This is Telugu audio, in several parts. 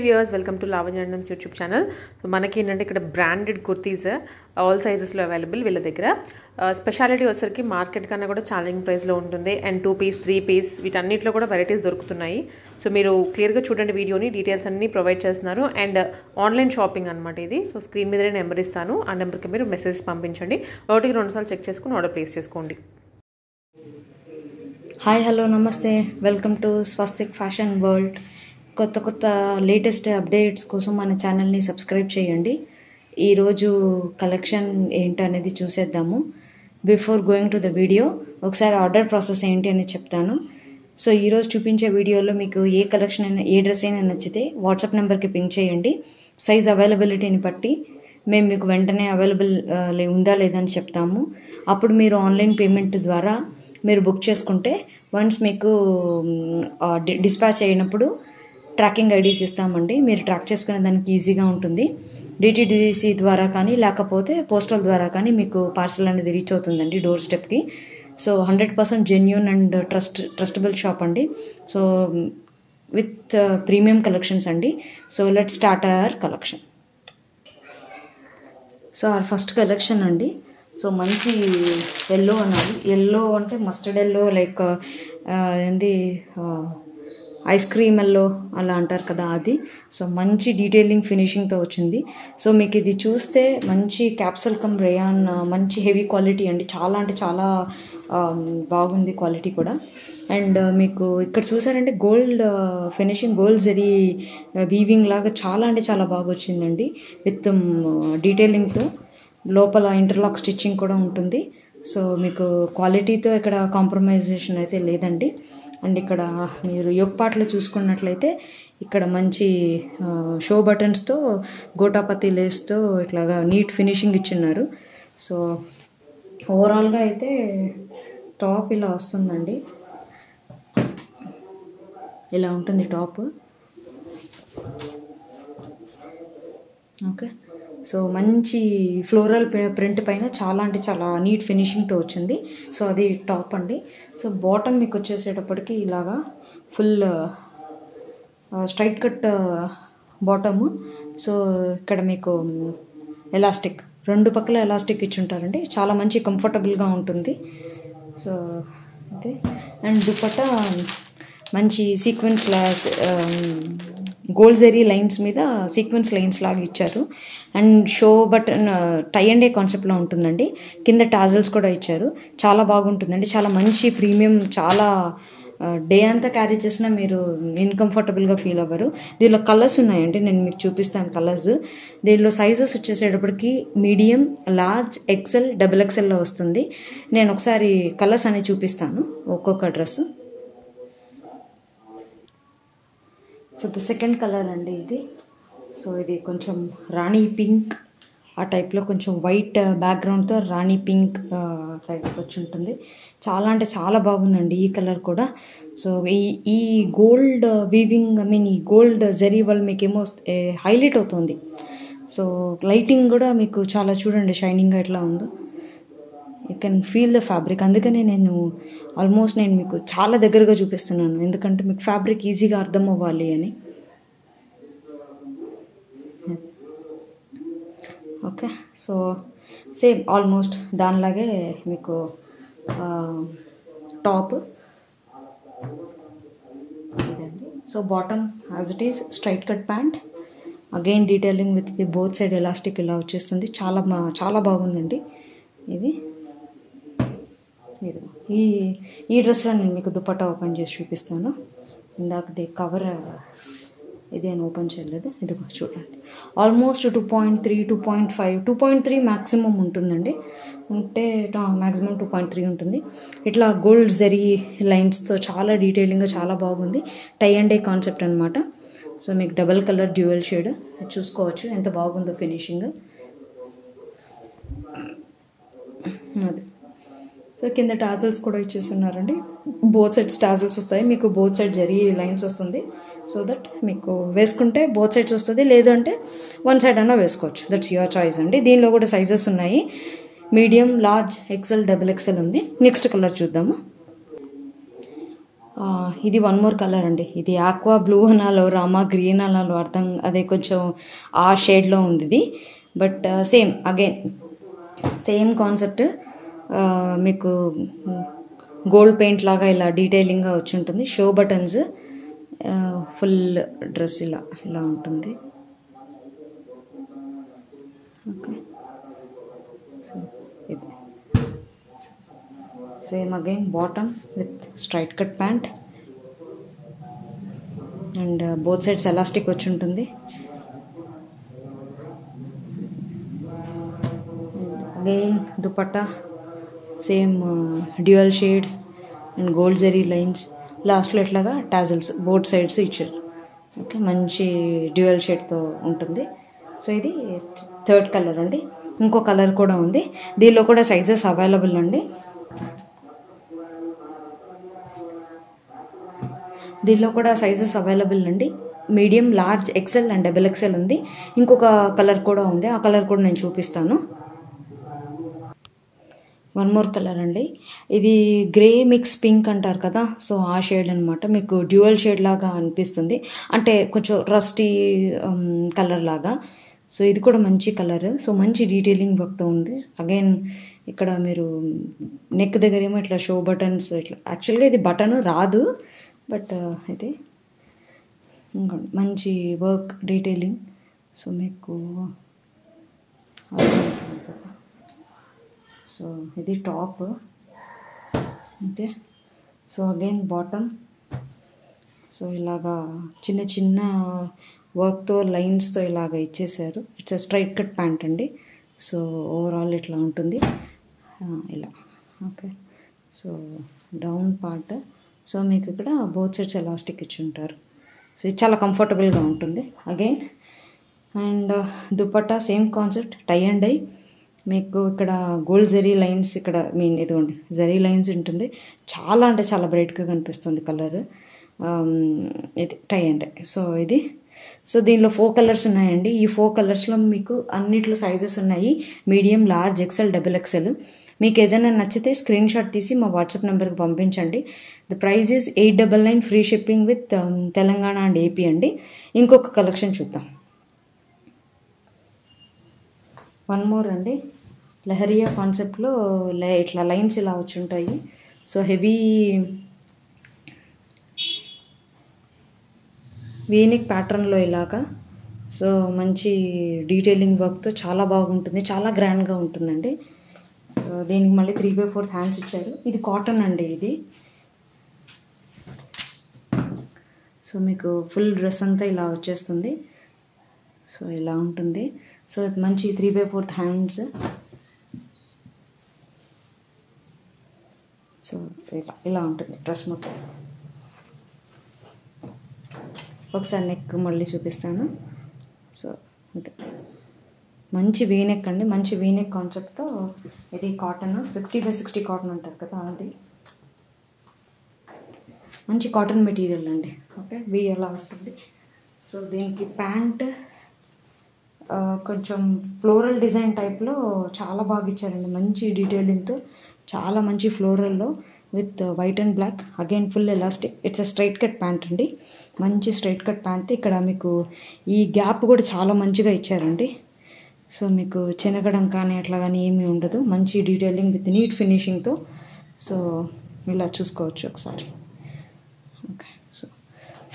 Viewers welcome to Lavanya YouTube channel. So మనకి ఏంటంటే ఇక్కడ బ్రాండెడ్ కుర్తీస్ ఆల్ సైజెస్లో అవైలబుల్ వీళ్ళ దగ్గర. స్పెషాలిటీ వచ్చేసరికి మార్కెట్ కన్నా కూడా ఛాలెంజింగ్ ప్రైస్లో ఉంటుంది. అండ్ 2 పీస్ 3 పీస్ వీటన్నిటిలో కూడా వెరైటీస్ దొరుకుతున్నాయి. సో మీరు క్లియర్గా చూడండి వీడియోని, డీటెయిల్స్ అన్నీ ప్రొవైడ్ చేస్తున్నారు. అండ్ ఆన్లైన్ షాపింగ్ అనమాట ఇది. సో స్క్రీన్ మీదనే నెంబర్ ఇస్తాను, ఆ నెంబర్కి మీరు మెసేజ్ పంపించండి. 1-2 సార్లు చెక్ చేసుకుని ఆర్డర్ ప్లేస్ చేసుకోండి. హాయ్, హలో, నమస్తే. Welcome to Swastik fashion world. కొత్త లేటెస్ట్ అప్డేట్స్ కోసం మన ఛానల్ని సబ్స్క్రైబ్ చేయండి. ఈరోజు కలెక్షన్ ఏంటనేది చూసేద్దాము. Before going to the video ఒకసారి ఆర్డర్ ప్రాసెస్ ఏంటి అనేది చెప్తాను. సో ఈరోజు చూపించే వీడియోలో మీకు ఏ కలెక్షన్ అయినా, ఏ డ్రెస్ అయినా నచ్చితే వాట్సాప్ నెంబర్కి పింక్ చేయండి. సైజ్ అవైలబిలిటీని బట్టి మేము మీకు వెంటనే అవైలబుల్ ఉందా లేదా అని చెప్తాము. అప్పుడు మీరు ఆన్లైన్ పేమెంట్ ద్వారా మీరు బుక్ చేసుకుంటే వన్స్ మీకు డిస్పాచ్ అయినప్పుడు ట్రాకింగ్ ఐడీస్ ఇస్తామండి. మీరు ట్రాక్ చేసుకునే దానికి ఈజీగా ఉంటుంది. డిటిడిసి ద్వారా కానీ లేకపోతే పోస్టల్ ద్వారా కానీ మీకు పార్సల్ అనేది రీచ్ అవుతుందండి డోర్ స్టెప్కి. So 100% genuine and trustable shop అండి. సో విత్ ప్రీమియం కలెక్షన్స్ అండి. So let start our collection. So our first collection అండి. సో మంచి ఎల్లో అన్నది, ఎల్లో అంటే మస్టర్డ్ ఎల్లో, లైక్ ఏంది ఐస్ క్రీమ్ ఎల్లో అలా అంటారు కదా, అది. సో మంచి డీటెయిలింగ్ ఫినిషింగ్తో వచ్చింది. సో మీకు ఇది చూస్తే మంచి క్యాప్సల్ కమ్ రేయాన్, మంచి హెవీ క్వాలిటీ అండి. చాలా అంటే చాలా బాగుంది క్వాలిటీ కూడా. అండ్ మీకు ఇక్కడ చూసారంటే gold finishing, gold zari weaving లాగా చాలా అంటే చాలా బాగా వచ్చిందండి. విత్ డీటెయిలింగ్తో లోపల ఇంటర్లాక్ స్టిచ్చింగ్ కూడా ఉంటుంది. సో మీకు క్వాలిటీతో ఇక్కడ కాంప్రమైజేషన్ అయితే లేదండి. అండ్ ఇక్కడ మీరు యోక్ పార్ట్లో చూసుకున్నట్లయితే ఇక్కడ మంచి షో బటన్స్తో గోటాపతి లేస్తో ఇట్లాగా నీట్ ఫినిషింగ్ ఇచ్చిన్నారు. సో ఓవరాల్గా అయితే టాప్ ఇలా వస్తుందండి. ఇలా ఉంటుంది టాప్. ఓకే, సో మంచి ఫ్లోరల్ ప్రింట్ పైన చాలా అంటే చాలా నీట్ ఫినిషింగ్తో వచ్చింది. సో అది టాప్ అండి. సో బాటమ్ మీకు వచ్చేసేటప్పటికి ఇలాగా full straight cut bottom. So ఇక్కడ మీకు ఎలాస్టిక్, 2 పక్కల ఎలాస్టిక్ ఇచ్చి ఉంటారండి. చాలా మంచి కంఫర్టబుల్గా ఉంటుంది. సో అదే. అండ్ దుపట్టా మంచి సీక్వెన్స్ గోల్డ్ జరీ లైన్స్ మీద సీక్వెన్స్ లైన్స్ లాగా ఇచ్చారు. And show button tie and dye కాన్సెప్ట్లో ఉంటుందండి. కింద టాజల్స్ కూడా ఇచ్చారు. చాలా బాగుంటుందండి. చాలా మంచి ప్రీమియం, చాలా డే అంతా క్యారీ చేసినా మీరు ఇన్కంఫర్టబుల్గా ఫీల్ అవ్వరు. దీనిలో కలర్స్ ఉన్నాయండి, నేను మీకు చూపిస్తాను కలర్స్. దీనిలో సైజెస్ వచ్చేసేటప్పటికి మీడియం, లార్జ్, ఎక్సెల్, XXL వస్తుంది. నేను ఒకసారి కలర్స్ అనేవి చూపిస్తాను ఒక్కొక్క dress. So the second colour అండి ఇది. సో ఇది కొంచెం రాణి పింక్ ఆ టైప్లో, కొంచెం వైట్ బ్యాక్గ్రౌండ్తో రాణి పింక్ టైప్ వచ్చి ఉంటుంది. చాలా అంటే చాలా బాగుందండి ఈ కలర్ కూడా. సో ఈ గోల్డ్ వీవింగ్, ఈ గోల్డ్ జరీ వల్ల మీకేమో హైలైట్ అవుతుంది. సో లైటింగ్ కూడా మీకు చాలా చూడండి షైనింగ్గా ఎట్లా ఉందో. You can feel the fabric. అందుకనే నేను మీకు చాలా దగ్గరగా చూపిస్తున్నాను, ఎందుకంటే మీకు ఫ్యాబ్రిక్ ఈజీగా అర్థం అవ్వాలి అని. ఓకే, సో సేమ్ ఆల్మోస్ట్ దానిలాగే మీకు టాప్ ఇదండి. So bottom as it is straight cut pant, again detailing with the both side elastic ఇలా వచ్చేస్తుంది. చాలా బాగుందండి ఇది. ఈ డ్రెస్లో నేను మీకు దుపట్టా ఓపెన్ చేసి చూపిస్తాను. ఇందాకది కవర్ ఇదేం ఓపెన్ చేయలేదు. ఇది చూడండి, ఆల్మోస్ట్ 2.3, 2.5, 2.3 మ్యాక్సిమం ఉంటుందండి. ఉంటే మ్యాక్సిమం 2.3 ఉంటుంది. ఇట్లా గోల్డ్ జరీ లైన్స్తో చాలా డీటెయిలింగ్గా చాలా బాగుంది. టై అండ్ డే కాన్సెప్ట్ అనమాట. సో మీకు డబల్ కలర్ డ్యూయల్ షేడ్ చూసుకోవచ్చు ఎంత బాగుందో ఫినిషింగ్. అది. సో కింద టాజల్స్ కూడా ఇచ్చేస్తున్నారండి. బోత్ సైడ్స్ టాజల్స్ వస్తాయి మీకు, బోత్ సైడ్ జరీ లైన్స్ వస్తుంది. సో దట్ మీకు వేసుకుంటే బోత్ సైడ్స్ వస్తుంది, లేదంటే వన్ సైడ్ అన్నా వేసుకోవచ్చు. దట్స్ యువర్ చాయిస్ అండి. దీనిలో కూడా సైజెస్ ఉన్నాయి, మీడియం, లార్జ్, XL, XXL ఉంది. నెక్స్ట్ కలర్ చూద్దాము. ఇది వన్ మోర్ కలర్ అండి. ఇది ఆక్వా బ్లూ అనాలో రామా గ్రీన్ అనాలో అర్థం, అదే కొంచెం ఆ షేడ్లో ఉంది ఇది. But same again same concept. మీకు గోల్డ్ పెయింట్ లాగా ఇలా డీటెయిలింగ్గా వచ్చి ఉంటుంది. షో బటన్స్, ఫుల్ డ్రెస్ ఇలా ఉంటుంది. ఓకే, సో ఇది same again bottom with straight cut pant and both sides elastic వచ్చి ఉంటుంది. Again dupatta same dual shade and gold zari lines, లాస్ట్లో ఇట్లాగా టాజల్స్ బోత్ సైడ్స్ ఇచ్చారు. ఓకే, మంచి డ్యూయల్ షేడ్తో ఉంటుంది. సో ఇది థర్డ్ కలర్ అండి. ఇంకో కలర్ కూడా ఉంది, దీనిలో కూడా సైజెస్ అవైలబుల్ అండి. Medium, large, XL and double XL ఉంది. ఇంకొక కలర్ కూడా ఉంది, ఆ కలర్ కూడా నేను చూపిస్తాను. వన్ మోర్ కలర్ అండి. ఇది గ్రే మిక్స్ పింక్ అంటారు కదా, సో ఆ షేడ్ అనమాట. మీకు డ్యూయల్ షేడ్ లాగా అనిపిస్తుంది, అంటే కొంచెం రస్టీ కలర్ లాగా. సో ఇది కూడా మంచి కలర్. సో మంచి డీటెయిలింగ్ వర్క్తో ఉంది. అగైన్ ఇక్కడ మీరు నెక్ దగ్గర ఏమో ఇట్లా షో బటన్స్, ఇట్లా యాక్చువల్గా ఇది బటన్ రాదు, బట్ ఇది మంచి వర్క్ డీటెయిలింగ్. సో మీకు సో ఇది top. Okay, so again bottom. So ఇలాగా చిన్న చిన్న వర్క్తో లైన్స్తో ఇలాగ ఇచ్చేసారు. ఇట్స్ స్ట్రైట్ కట్ ప్యాంట్ అండి. సో ఓవరాల్ ఇట్లా ఉంటుంది ఇలా. Okay, so down part. So మీకు ఇక్కడ బోత్ సైడ్స్ ఎలాస్టిక్ ఇచ్చి ఉంటారు. సో ఇది చాలా కంఫర్టబుల్గా ఉంటుంది again. And dupatta same concept, tie and dye. మీకు ఇక్కడ గోల్డ్ జెరీ లైన్స్, ఇక్కడ ఇదిగోండి జెరీ లైన్స్ ఉంటుంది. చాలా అంటే చాలా బ్రైట్గా కనిపిస్తుంది కలర్. ఇది టై అండ్ డై. సో దీనిలో 4 కలర్స్ ఉన్నాయండి. ఈ 4 కలర్స్లో మీకు అన్నిట్లో సైజెస్ ఉన్నాయి, medium, large, XL, double XL. మీకు ఏదైనా నచ్చితే స్క్రీన్ షాట్ తీసి మా వాట్సాప్ నెంబర్కి పంపించండి. The price is 899, free shipping with Telangana and AP అండి. ఇంకొక కలెక్షన్ చూద్దాం. వన్ మోర్ అండి. లెహరియా కాన్సెప్ట్లో ఇట్లా లైన్స్ ఇలా వచ్చి ఉంటాయి. సో హెవీ వీనిక్ ప్యాటర్న్లో ఇలాగా. సో మంచి డీటెయిలింగ్ వర్క్తో చాలా బాగుంటుంది, చాలా గ్రాండ్గా ఉంటుందండి. దీనికి మళ్ళీ 3/4 హ్యాండ్స్ ఇచ్చారు. ఇది కాటన్ అండి ఇది. సో మీకు ఫుల్ డ్రెస్ అంతా ఇలా వచ్చేస్తుంది. సో ఇలా ఉంటుంది. సో మంచి 3/4 హ్యాండ్స్. సో ఇలా ఉంటుంది డ్రెస్ మొత్తం. ఒకసారి నెక్ మళ్ళీ చూపిస్తాను. సో అంతే, మంచి వీనెక్ అండి, మంచి వీనెక్ కాన్సెప్ట్తో. ఇది కాటన్, 60/60 కాటన్ అంటారు కదా, అది మంచి కాటన్ మెటీరియల్ అండి. ఓకే, వీ ఎలా వస్తుంది. సో దీనికి ప్యాంట్ కొంచెం ఫ్లోరల్ డిజైన్ టైప్లో చాలా బాగా ఇచ్చారండి, మంచి డీటెయిలింగ్తో. చాలా మంచి ఫ్లోరల్లో with white and black. Again full ఎలాస్టిక్. ఇట్స్ స్ట్రైట్ కట్ ప్యాంట్ అండి, మంచి స్ట్రైట్ కట్ ప్యాంట్. ఇక్కడ మీకు ఈ గ్యాప్ కూడా చాలా మంచిగా ఇచ్చారండి. సో మీకు చినగడం కానీ అట్లా కానీ ఏమీ ఉండదు, మంచి డీటెయిలింగ్ విత్ నీట్ ఫినిషింగ్తో. సో ఇలా చూసుకోవచ్చు ఒకసారి. ఓకే, సో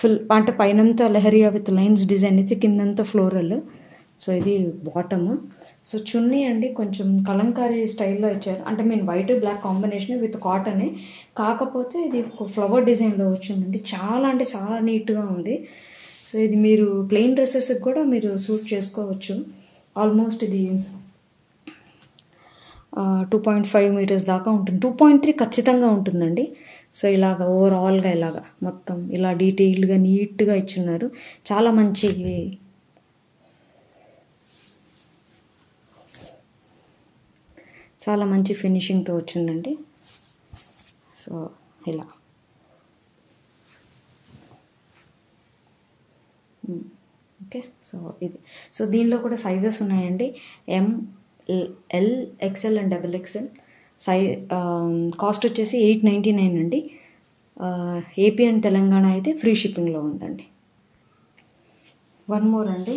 ఫుల్ అంటే పైనంతా లెహరియా విత్ లైన్స్ డిజైన్ అయితే, కిందంతా ఫ్లోరల్. సో ఇది బాటమ్. సో చున్నీ అండి కొంచెం కలంకారీ స్టైల్లో ఇచ్చారు, అంటే మీరు వైట్ బ్లాక్ కాంబినేషన్ విత్ కాటనే, కాకపోతే ఇది ఫ్లవర్ డిజైన్లో వచ్చిందండి. చాలా అంటే చాలా నీట్గా ఉంది. సో ఇది మీరు ప్లెయిన్ డ్రెస్సెస్కి కూడా మీరు సూట్ చేసుకోవచ్చు. ఆల్మోస్ట్ ఇది 2.5 మీటర్స్ దాకా ఉంటుంది, 2.3 ఖచ్చితంగా ఉంటుందండి. సో ఇలాగ ఓవరాల్గా ఇలాగ మొత్తం ఇలా డీటెయిల్డ్గా నీట్గా ఇచ్చున్నారు. చాలా మంచి ఫినిషింగ్తో వచ్చిందండి. సో ఇలా ఓకే. సో దీనిలో కూడా సైజెస్ ఉన్నాయండి, M, L, XL and double XL. Cost వచ్చేసి 899 అండి. ఏపీ అండ్ తెలంగాణ అయితే ఫ్రీ షిప్పింగ్లో ఉందండి. వన్ మోర్ అండి,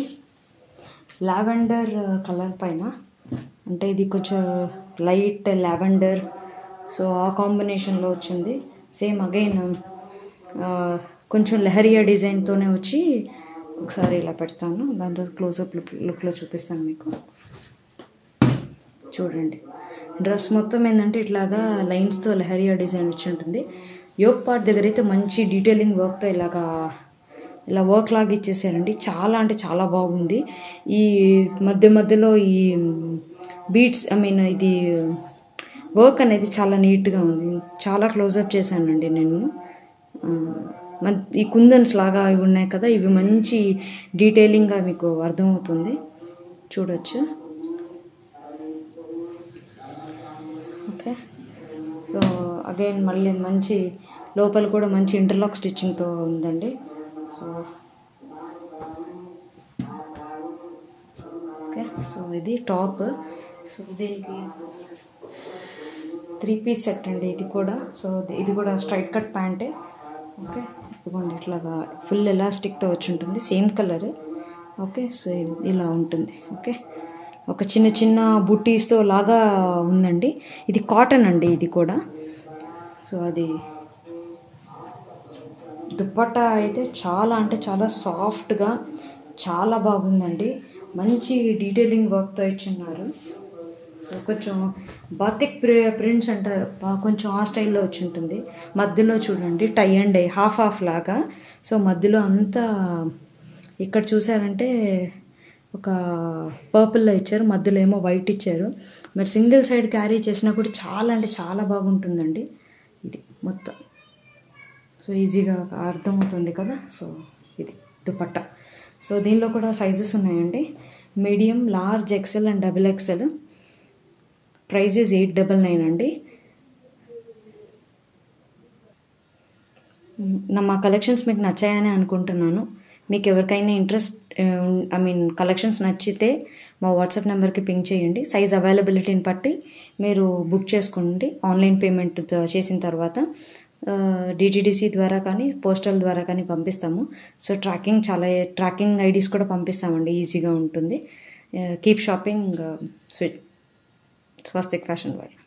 లావెండర్ కలర్ పైన, అంటే ఇది కొంచెం లైట్ లావెండర్, సో ఆ కాంబినేషన్లో వచ్చింది. సేమ్ అగైన్ కొంచెం లెహరియా డిజైన్తోనే వచ్చి, ఒకసారి ఇలా పెడతాను, దాంట్లో క్లోజప్ లుక్లో చూపిస్తాను మీకు. చూడండి, డ్రెస్ మొత్తం ఏంటంటే ఇట్లాగా లైన్స్తో లెహరియా డిజైన్ వచ్చి ఉంటుంది. యోక్ పార్ట్ దగ్గర అయితే మంచి డీటెయిలింగ్ వర్క్తో ఇలా వర్క్ లాగా ఇచ్చేసారండి. చాలా అంటే చాలా బాగుంది. ఈ మధ్యలో ఈ బీట్స్ ఇది వర్క్ అనేది చాలా నీట్గా ఉంది. చాలా క్లోజప్ చేశానండి నేను. ఈ కుందన్స్ లాగా ఇవి ఉన్నాయి కదా, ఇవి మంచి డీటెయిలింగ్గా మీకు అర్థమవుతుంది, చూడొచ్చు. ఓకే, సో అగైన్ మళ్ళీ మంచి లోపల కూడా మంచి ఇంటర్లాక్ స్టిచ్చింగ్తో ఉందండి. సో ఓకే, సో ఇది టాప్. సో దీనికి 3 పీస్ సెట్ అండి ఇది కూడా. సో ఇది కూడా స్ట్రైట్ కట్ ప్యాంటే. ఓకే, ఇదిగోండి ఇట్లాగా ఫుల్ ఎలాస్టిక్తో వచ్చి ఉంటుంది, సేమ్ కలర్. ఓకే, సో ఇలా ఉంటుంది. ఓకే, ఒక చిన్న బుట్టీస్తో లాగా ఉందండి. ఇది కాటన్ అండి ఇది కూడా. సో అది దుప్పట్టా అయితే చాలా అంటే చాలా సాఫ్ట్గా చాలా బాగుందండి. మంచి డీటెయిలింగ్ వర్క్తో ఇచ్చున్నారు. సో కొంచెం బాతిక్ ప్రింట్స్ అంటారు, కొంచెం ఆ స్టైల్లో వచ్చి ఉంటుంది. మధ్యలో చూడండి టై అండ్ డై హాఫ్ లాగా. సో మధ్యలో అంతా ఇక్కడ చూసారంటే ఒక పర్పుల్లో ఇచ్చారు, మధ్యలో ఏమో వైట్ ఇచ్చారు. మరి సింగిల్ సైడ్ క్యారీ చేసినా కూడా చాలా అంటే చాలా బాగుంటుందండి ఇది మొత్తం. సో ఈజీగా అర్థమవుతుంది కదా. సో ఇది దుపట్టా. సో దీనిలో కూడా సైజెస్ ఉన్నాయండి, medium, large, XL and double XL. Price is 899 అండి. మా కలెక్షన్స్ మీకు నచ్చాయని అనుకుంటున్నాను. మీకు ఎవరికైనా ఇంట్రెస్ట్ కలెక్షన్స్ నచ్చితే మా వాట్సాప్ నెంబర్కి పింక్ చేయండి. సైజ్ అవైలబిలిటీని బట్టి మీరు బుక్ చేసుకోండి. ఆన్లైన్ పేమెంట్ చేసిన తర్వాత డిటిడిసి ద్వారా కానీ పోస్టల్ ద్వారా కానీ పంపిస్తాము. సో ట్రాకింగ్ ఐడీస్ కూడా పంపిస్తామండి, ఈజీగా ఉంటుంది. కీప్ షాపింగ్ స్వస్తిక్ ఫ్యాషన్ వరల్డ్.